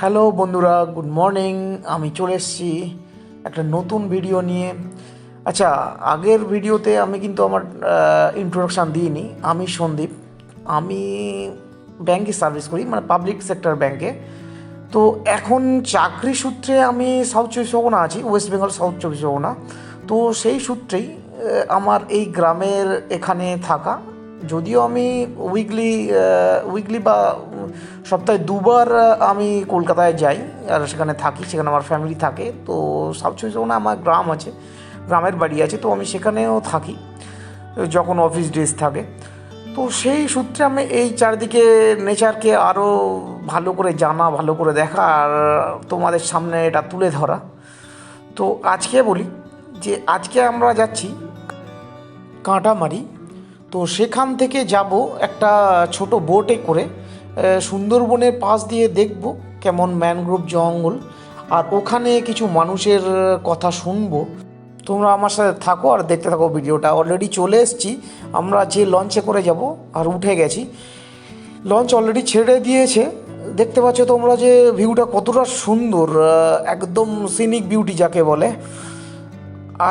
Hello বন্ধুরা, good morning. আমি চলে এসেছি একটা নতুন ভিডিও নিয়ে। আচ্ছা, আগের ভিডিওতে আমি কিন্তু আমার ইন্ট্রোডাকশান দিইনি। আমি সন্দীপ। আমি ব্যাংকে সার্ভিস করি, মানে পাবলিক সেক্টর ব্যাংকে। তো এখন চাকরি সূত্রে আমি সাউথ চব্বিশ পরগনা আছি, ওয়েস্ট বেঙ্গল সাউথ চব্বিশ পরগনা। তো সেই সূত্রেই আমার এই গ্রামের এখানে থাকা। যদিও আমি উইকলি বা সপ্তাহে দুবার আমি কলকাতায় যাই আর সেখানে থাকি, সেখানে আমার ফ্যামিলি থাকে। তো সাউথ চব্বিশ পরগনা আমার গ্রাম আছে, গ্রামের বাড়ি আছে, তো আমি সেখানেও থাকি যখন অফিস ডেজ থাকে। তো সেই সূত্রে আমি এই চারিদিকে নেচারকে আরও ভালো করে জানা, ভালো করে দেখা আর তোমাদের সামনে এটা তুলে ধরা। তো আজকে বলি যে আজকে আমরা যাচ্ছি কাঁটামারি। তো সেখান থেকে যাব একটা ছোট বোটে করে সুন্দরবনের পাশ দিয়ে দেখব কেমন ম্যানগ্রোভ জঙ্গল, আর ওখানে কিছু মানুষের কথা শুনবো। তোমরা আমার সাথে থাকো আর দেখতে থাকো ভিডিওটা। অলরেডি চলে এসেছি, আমরা যে লঞ্চে করে যাব আর উঠে গেছি। লঞ্চ অলরেডি ছেড়ে দিয়েছে। দেখতে পাচ্ছ তোমরা যে ভিউটা কতটা সুন্দর, একদম সিনিক বিউটি যাকে বলে।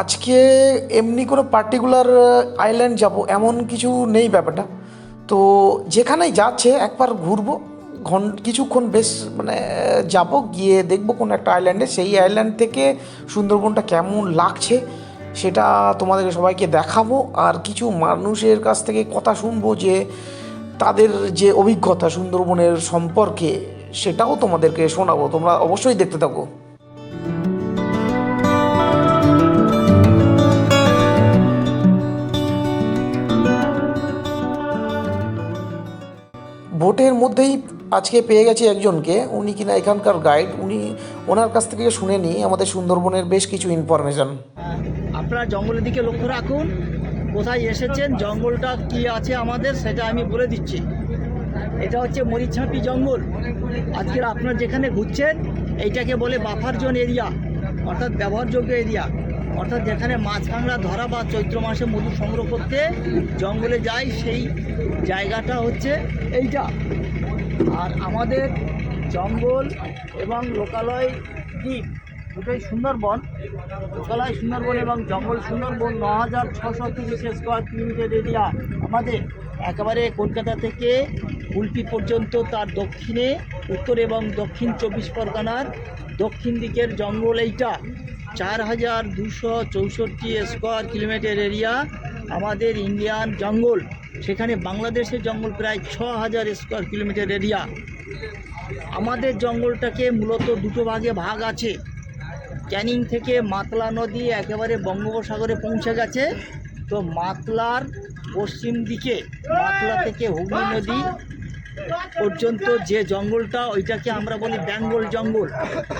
আজকে এমনি কোনো পার্টিকুলার আইল্যান্ড যাব এমন কিছু নেই ব্যাপারটা। তো যেখানেই যাচ্ছে একবার ঘুরবো, কিছুক্ষণ বেশ মানে যাব, গিয়ে দেখবো কোনো একটা আইল্যান্ডে, সেই আইল্যান্ড থেকে সুন্দরবনটা কেমন লাগছে সেটা তোমাদেরকে সবাইকে দেখাবো। আর কিছু মানুষের কাছ থেকে কথা শুনবো যে তাদের যে অভিজ্ঞতা সুন্দরবনের সম্পর্কে, সেটাও তোমাদেরকে শোনাবো। তোমরা অবশ্যই দেখতে থাকো। বোটের মধ্যেই আজকে পেয়ে গেছি একজনকে, উনি কিনা এখানকার গাইড। ওনার কাছ থেকে শুনে নিই আমাদের সুন্দরবনের বেশ কিছু ইনফরমেশন। আপনারা জঙ্গলের দিকে লক্ষ্য রাখুন, কোথায় এসেছেন, জঙ্গলটা কি আছে আমাদের সেটা আমি বলে দিচ্ছি। এটা হচ্ছে মরিচঝাঁপি জঙ্গল। আজকের আপনারা যেখানে ঘুরছেন এইটাকে বলে বাফার জোন এরিয়া, অর্থাৎ ব্যবহারযোগ্য এরিয়া, অর্থাৎ যেখানে মাছ কাঁকড়া ধরা বা চৈত্র মাসে মধু সংগ্রহ করতে জঙ্গলে যায়, সেই জায়গাটা হচ্ছে এইটা। আর আমাদের জঙ্গল এবং লোকালয় দ্বীপ দুটোই সুন্দরবন। লোকালয় সুন্দরবন এবং জঙ্গল সুন্দরবন ৯,৬৩০ স্কোয়ার কিলোমিটার এরিয়া আমাদের। একেবারে কলকাতা থেকে উল্টি পর্যন্ত তার দক্ষিণে, উত্তর এবং দক্ষিণ ২৪ পরগনার দক্ষিণ দিকের জঙ্গল এইটা। ৪,২৬৪ স্কোয়ার কিলোমিটার এরিয়া আমাদের ইন্ডিয়ান জঙ্গল। সেখানে বাংলাদেশের জঙ্গল প্রায় ৬,০০০ স্কোয়ার কিলোমিটার এরিয়া। আমাদের জঙ্গলটাকে মূলত দুটো ভাগে ভাগ আছে। ক্যানিং থেকে মাতলা নদী একেবারে বঙ্গোপসাগরে পৌঁছে গেছে। তো মাতলার পশ্চিম দিকে, মাতলা থেকে হুগলি নদী পর্যন্ত যে জঙ্গলটা, ওইটাকে আমরা বলি বেঙ্গল জঙ্গল।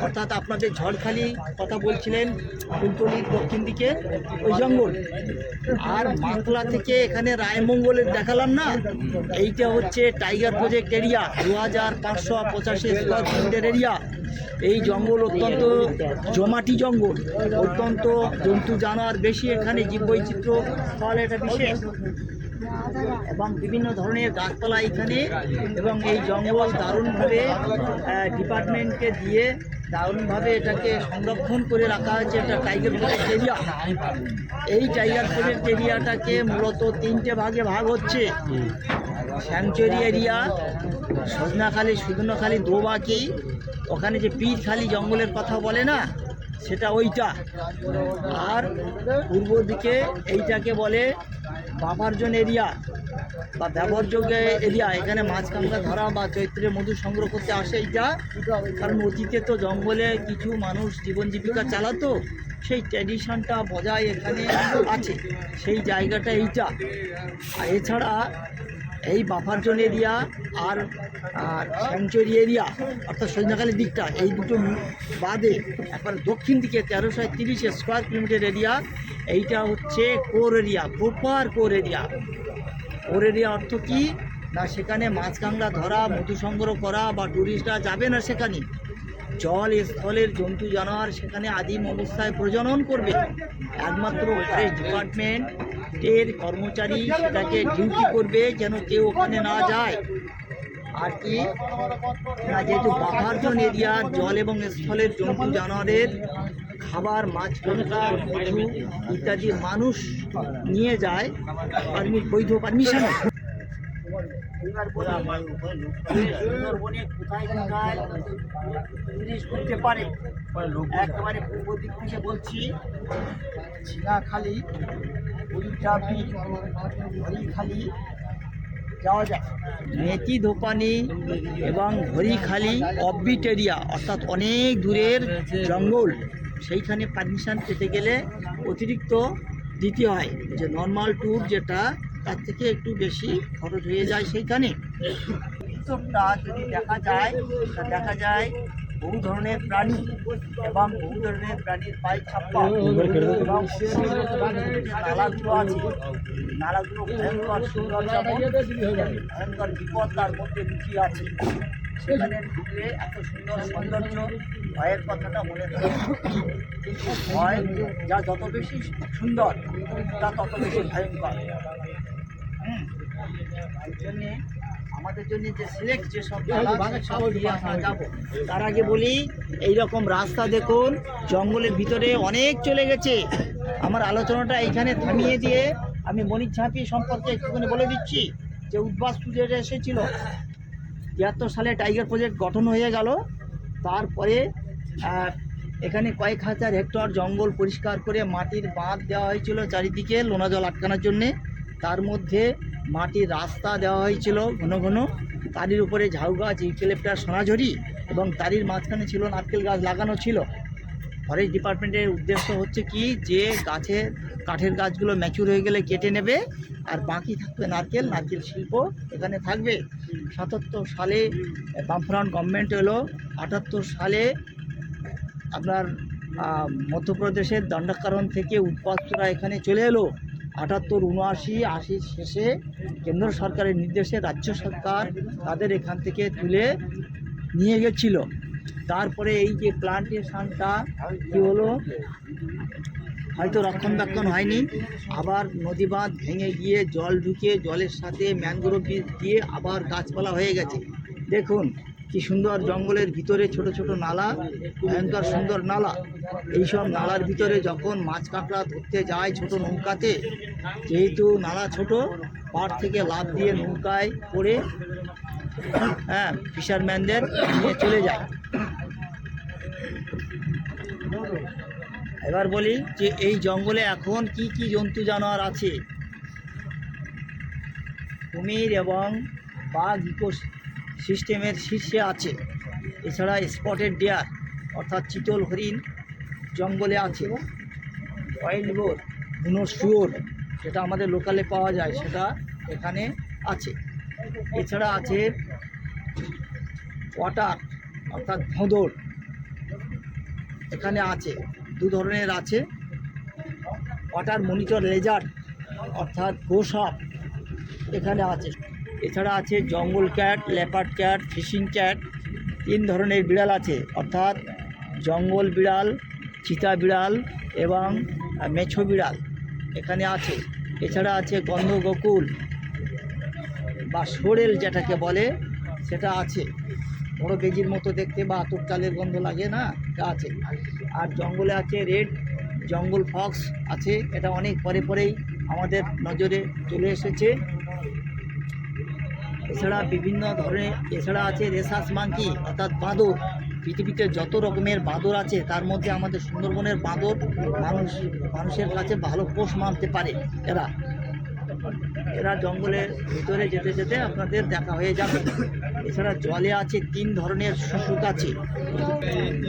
অর্থাৎ আপনাদের ঝড়খালি কথা বলছিলেন, কুলতলির দক্ষিণ দিকে ওই জঙ্গল। আর মাতলা থেকে এখানে রায়মঙ্গলের দেখালাম না, এইটা হচ্ছে tiger project area, ২,৫৮৫ square kilometre area. এই জঙ্গল অত্যন্ত জমাটি জঙ্গল, অত্যন্ত জন্তু জানোয়ার বেশি এখানে, জীববৈচিত্র্য ফল এটা বিশেষ, এবং বিভিন্ন ধরনের গাছপালা এখানে। এবং এই জঙ্গল দারুণভাবে ডিপার্টমেন্টকে দিয়ে দারুণভাবে এটাকে সংরক্ষণ করে রাখা হয়েছে। এটা টাইগার প্রজেক্ট এরিয়া। এই টাইগার প্রজেক্ট এরিয়াটাকে মূলত তিনটে ভাগে ভাগ হচ্ছে। স্যাংচুয়ারি এরিয়া, সজনাখালি, সুদনাখালি, দোবাকি, ওখানে যে পীরখালি জঙ্গলের কথা বলে না, সেটা ওইটা। আর পূর্ব দিকে এইটাকে বলে বাফার জোন এরিয়া বা ব্যবহারযোগ্য এরিয়া। এখানে মাছ কাঁকড়া ধরা বা চৈত্রে মধু সংগ্রহ করতে আসে এইটা। কারণ অতীতে তো জঙ্গলে কিছু মানুষ জীবন জীবিকা চালাতো, সেই ট্র্যাডিশনটা বজায় এখানে আছে, সেই জায়গাটা এইটা। আর এছাড়া এই বাফার জোন এরিয়া আর স্যাংচুয়ারি এরিয়া অর্থাৎ সজনাখালির দিকটা, এই দুটো বাদে একবার দক্ষিণ দিকে ১৩৩০ স্কোয়ার কিলোমিটার এরিয়া, এইটা হচ্ছে core area, proper core area. Core area অর্থ কী না, সেখানে মাছ কাঁকড়া ধরা, মধু সংগ্রহ করা বা ট্যুরিস্টরা যাবে না সেখানে। জল স্থলের জন্তু জানোয়ার সেখানে আদিম অবস্থায় প্রজনন করবে। একমাত্র ফরেস্ট ডিপার্টমেন্টের কর্মচারী সেটাকে ডিউটি করবে যেন কেউ ওখানে না যায়। আর কি না, যেহেতু বাফার জোন এরিয়া, জল এবং স্থলের জন্তু জানোয়ারের খাবার, মাছ পটকা, মধু ইত্যাদি মানুষ নিয়ে যায় বৈধ পারমিশনে। এবার সুন্দরবনে কোথায় কোথায় জিনিস করতে পারে, একেবারে পূর্ব দিক থেকে বলছি, ঝিনাখালি, উল্টাপি, হরিখালি যাওয়া যায়। মেথি ধোপানি এবং হরিখালি অফবিট এরিয়া, অর্থাৎ অনেক দূরের জঙ্গল, সেইখানে পারমিশন পেতে গেলে অতিরিক্ত দিতে হয়, যে নর্মাল ট্যুর যেটা তার থেকে একটু বেশি খরচ হয়ে যায় সেইখানে। ভিতরটা যদি দেখা যায় বহু ধরনের প্রাণী এবং বহু ধরনের প্রাণীর পায়ে ছাপ্পা এবং নালাগুলো আছে, নালাগুলো ভয়ঙ্কর সুন্দর, ভয়ঙ্কর বিপদ তার মধ্যে লুকিয়ে আছে। সেখানে ঢুকলে এত সুন্দর সৌন্দর্য, ভয়ের কথাটা মনে থাকে, কিন্তু ভয় যা যত বেশি সুন্দর তা তত বেশি ভয়ঙ্কর। এই জন্যে আমাদের জন্য যে সিলেক্ট যেসব আমরা যাবো, তার আগে বলি এইরকম রাস্তা দেখুন, জঙ্গলের ভিতরে অনেক চলে গেছে। আমার আলোচনাটা এইখানে থামিয়ে দিয়ে আমি মনিক ঝাঁপি সম্পর্কে একটুখানি বলে দিচ্ছি, যে উদ্বাস প্রজেক্ট এসেছিল ৭৩ সালে, টাইগার প্রজেক্ট গঠন হয়ে গেল। তারপরে এখানে কয়েক হাজার হেক্টর জঙ্গল পরিষ্কার করে মাটির বাঁধ দেওয়া হয়েছিল চারিদিকে লোনা জল আটকানোর জন্যে। তার মধ্যে মাটির রাস্তা দেওয়া হয়েছিল ঘন ঘন, তারির উপরে ঝাউ গাছ, ইউক্যালিপটাস, সোনাঝুরি এবং তারির মাঝখানে ছিল নারকেল গাছ লাগানো ছিল। ফরেস্ট ডিপার্টমেন্টের উদ্দেশ্য হচ্ছে কি, যে কাঠের গাছগুলো ম্যাচুর হয়ে গেলে কেটে নেবে, আর বাকি থাকবে নারকেল শিল্প এখানে থাকবে। ৭৭ সালে বামফ্রন্ট গভর্নমেন্ট এলো। ৭৮ সালে আপনার মধ্যপ্রদেশের দণ্ডকারণ থেকে উদ্বাস্তুরা এখানে চলে এলো। ৭৮, ৭৯, ৮০ শেষে কেন্দ্র সরকারের নির্দেশে রাজ্য সরকার তাদের এখান থেকে তুলে নিয়ে গেছিল। তারপরে এই যে প্লান্টেশনটা কী হলো, হয়তো রক্ষণাবেক্ষণ হয়নি, আবার নদী বাঁধ ভেঙে গিয়ে জল ঢুকে জলের সাথে ম্যানগ্রোভ বীজ দিয়ে আবার গাছপালা হয়ে গেছে। দেখুন কি সুন্দর, জঙ্গলের ভিতরে ছোট ছোট নালা, ভয়ঙ্কর সুন্দর নালা। এইসব নালার ভিতরে যখন মাছ কাঁকড়া ধরতে যায় ছোট নৌকাতে, যেহেতু নালা ছোট, পাড় থেকে লাফ দিয়ে নৌকায় করে ফিশারম্যানদের নিয়ে চলে যায়। এবার বলি যে এই জঙ্গলে এখন কি কি জন্তু জানোয়ার আছে। কুমির এবং বাঘ ইকো সিস্টেমের শীর্ষে আছে। এছাড়া স্পটেড ডিয়ার অর্থাৎ চিতল হরিণ জঙ্গলে আছে। ওয়াইল্ড বোর, বুনো শুয়োর, সেটা আমাদের লোকালে পাওয়া যায়, সেটা এখানে আছে। এছাড়া আছে ওয়াটার অর্থাৎ ভোঁদড় এখানে আছে, দু ধরনের আছে। ওয়াটার মনিটর লেজার্ড অর্থাৎ গোসাপ এখানে আছে। এছাড়া আছে jungle cat, leopard cat, fishing cat, 3 ধরনের বিড়াল আছে, অর্থাৎ জঙ্গল বিড়াল, চিতা বিড়াল এবং মেছো বিড়াল এখানে আছে। এছাড়া আছে গন্ধগোকুল বা সোরেল যেটাকে বলে, সেটা আছে। বড় বেজির মতো দেখতে বা আতপ চালের গন্ধ লাগে না, এটা আছে। আর জঙ্গলে আছে রেড জঙ্গল ফক্স আছে, এটা অনেক পরে পরেই আমাদের নজরে চলে এসেছে। এছাড়া বিভিন্ন ধরনের, এছাড়া আছে রেসাস মাঙ্কি অর্থাৎ বাঁদর। পৃথিবীতে যত রকমের বাঁদর আছে তার মধ্যে আমাদের সুন্দরবনের বাঁদর মানুষের কাছে ভালো পোষ মানতে পারে। এরা জঙ্গলের ভিতরে যেতে যেতে আপনাদের দেখা হয়ে যাবে। এছাড়া জলে আছে 3 ধরনের শুশুক আছে,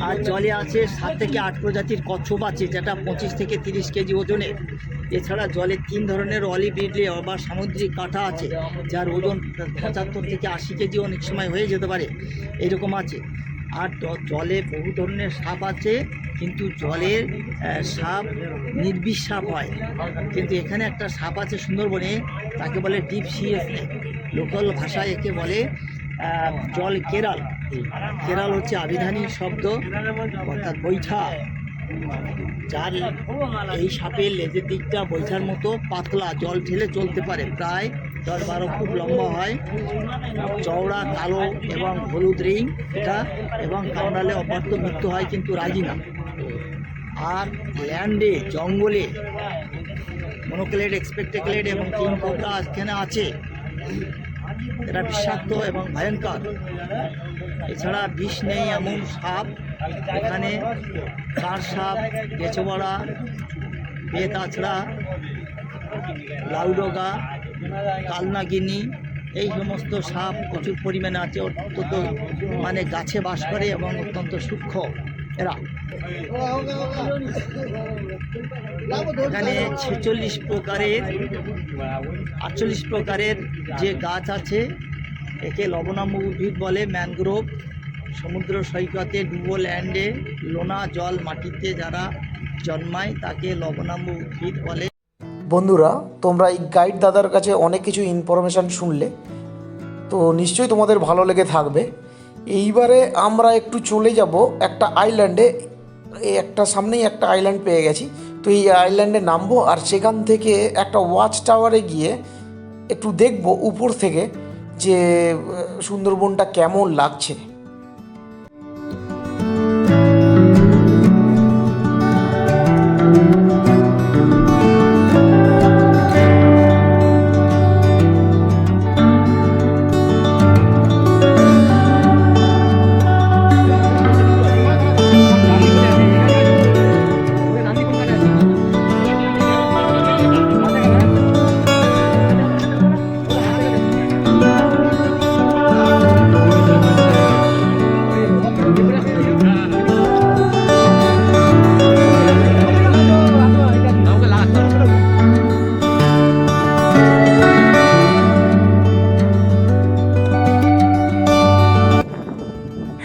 আর জলে আছে 7 থেকে 8 প্রজাতির কচ্ছপ আছে, যেটা 25 থেকে 30 কেজি ওজনের। এছাড়া জলে 3 ধরনের অলিভ রিডলে বা সামুদ্রিক কাঁটা আছে, যার ওজন 75 থেকে 80 কেজি অনেক সময় হয়ে যেতে পারে, এরকম আছে। আর জলে বহু ধরনের সাপ আছে, কিন্তু জলের সাপ নির্বিষ সাপ হয়। কিন্তু এখানে একটা সাপ আছে সুন্দরবনে, তাকে বলে ডিপ সি স্নেক, লোকাল ভাষায় একে বলে জল কেরাল। কেরাল হচ্ছে আবিধানিক শব্দ, অর্থাৎ বৈঠা। যার এই সাপের লেজের দিকটা বৈঠার মতো পাতলা, জল ঠেলে চলতে পারে, প্রায় 10-12 ফুট লম্বা হয়, চওড়া, কালো এবং হলুদ রিং এটা, এবং কামড়ালে অপার্থ মৃত্যু হয় কিন্তু রাজি না। আর ল্যান্ডে, জঙ্গলে মনোক্লেড, এক্সপেক্টেক্লেড এবং কিং কোবরা এখানে আছে। এরা বিষাক্ত এবং ভয়ঙ্কর। এছাড়া বিষ নেই এমন সাপ এখানে কার সাপ, গেছোবড়া, বেতাছড়া, লাউডগা, কালনাগিনী, এই সমস্ত সাপ প্রচুর পরিমাণে আছে। অত্যন্ত মানে গাছে বাস করে এবং অত্যন্ত সূক্ষ্ম এরা। এখানে 46 প্রকারের 48 প্রকারের যে গাছ আছে একে লবণাম্য উদ্ভিদ বলে। ম্যানগ্রোভ, সমুদ্র সৈকতে, ডুবো ল্যান্ডে, লোনা জল মাটিতে যারা জন্মায় তাকে লবণাম্য উদ্ভিদ বলে। বন্ধুরা, তোমরা এই গাইড দাদার কাছে অনেক কিছু ইনফরমেশান শুনলে, তো নিশ্চয়ই তোমাদের ভালো লেগে থাকবে। এইবারে আমরা একটু চলে যাব একটা আইল্যান্ডে। এই একটা সামনেই একটা আইল্যান্ড পেয়ে গেছি, তো এই আইল্যান্ডে নামবো আর সেখান থেকে একটা ওয়াচ টাওয়ারে গিয়ে একটু দেখবো উপর থেকে যে সুন্দরবনটা কেমন লাগছে।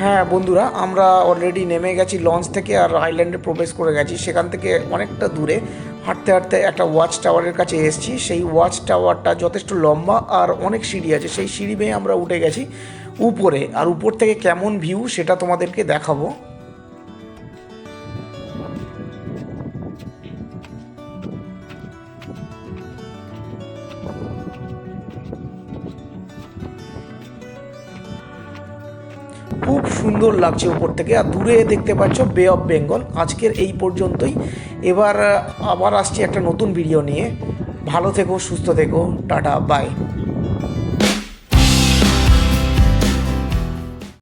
হ্যাঁ বন্ধুরা, আমরা অলরেডি নেমে গেছি লঞ্চ থেকে আর আইল্যান্ডে প্রবেশ করে গেছি। সেখান থেকে অনেকটা দূরে হাঁটতে হাঁটতে একটা ওয়াচ টাওয়ারের কাছে এসেছি। সেই ওয়াচ টাওয়ারটা যথেষ্ট লম্বা আর অনেক সিঁড়ি আছে। সেই সিঁড়ি বেয়ে আমরা উঠে গেছি উপরে, আর উপর থেকে কেমন ভিউ সেটা তোমাদেরকে দেখাবো। খুব সুন্দর লাগছে উপর থেকে, আর দূরে দেখতে পাচ্ছ বে অফ বেঙ্গল। আজকের এই পর্যন্তই। এবার আবার আসছি একটা নতুন ভিডিও নিয়ে। ভালো থেকো, সুস্থ থেকো, টাটা, বাই।